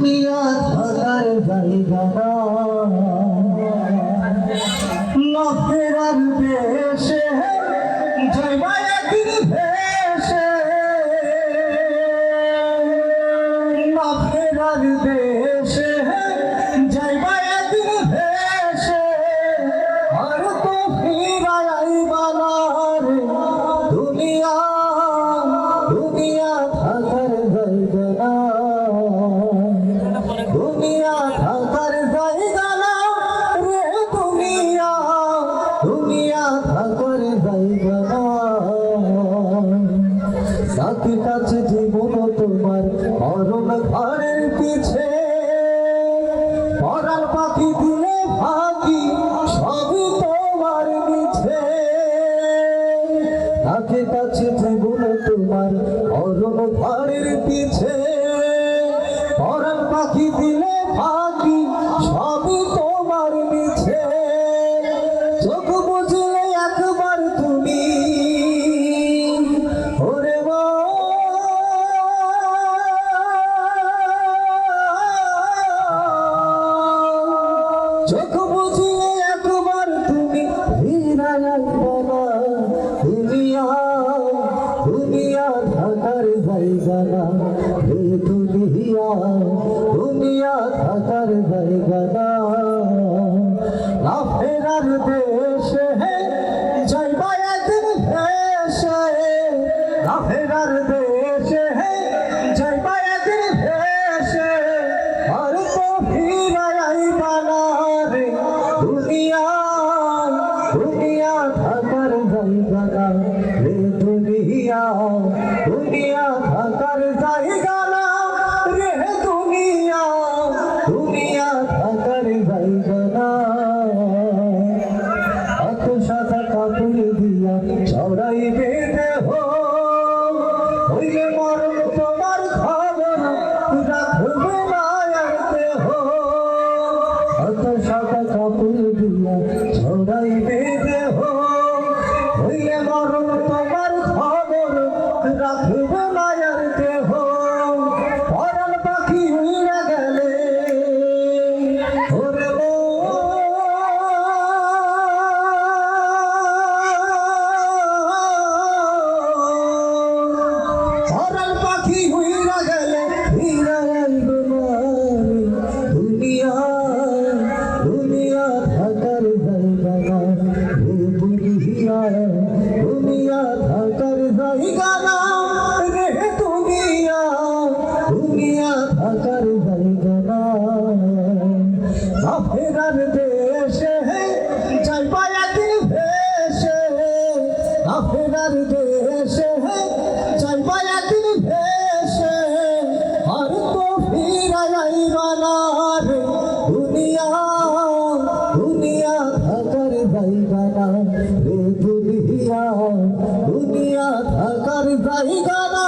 দুনিয়া থাকার জায়গা না ফেরার দেশে যাইবা একদিন ভেসে না ফেরার দেশে যাইবা একদিন ভেসে আর তো ফিরাইবা না রে দুনিয়া দুনিয়া থাকার জায়গা না দুনিয়া থাকার জায়গা না রে দুনিয়া দুনিয়া থাকার জায়গা না সাথী কাছে জীবন তোমার মরণ ঘরের পিছে পরাণ পাখি দিলে ফাঁকি সবই তোমার মিছে সাথী কাছে জীবন তোমার মরণ ঘরের পিছে পরাণ পাখি দিলে ফাঁকি সবই তোমার মিছে চোখ বুঝলে একবার তুমি ওরে চোখ বুঝলে একবার তুমি দুনিয়া দুনিয়া থাকার জায়গা না হে দুনিয়া দুনিয়া থাকার জায়গা না ফেরার দেশে যাইবা একদিন ভেসে না ফেরার দেশে যাইবা একদিন ভেসে আর তো ফিরাইবা না রে দুনিয়া দুনিয়া থাকার জায়গা না রে দুনিয়া দুনিয়া থাকার জায়গা না রে দুনিয়া দুনিয়া থাকার জায়গা না এত সাদা কাপড় দিয়া ছড়াই বেঁধে হইলে মরণ তোমার খবর রাখবে মায়াতে এত সাদা কাপড় দিয়া ছড়াই বেঁধে হইলে মরণ তোমার খবর রাখবে মায়ার দেহ পরাণ পাখি উড়ে গেলে ওরে পরাণ পাখি উড়ে গেলে দুনিয়া দুনিয়া থাকার জায়গা না হে দুনিয়া দুনিয়া থাকার জায়গা না রে দুনিয়া দুনিয়া থাকার জায়গা না না ফেরার দেশে যাইবা একদিন ভেসে না ফেরার দেশে যাইবা একদিন ভেসে আর তো ফিরাইবা না রে দুনিয়া দুনিয়া থাকার জায়গা না রে দুনিয়া দুনিয়া থাকার জায়গা না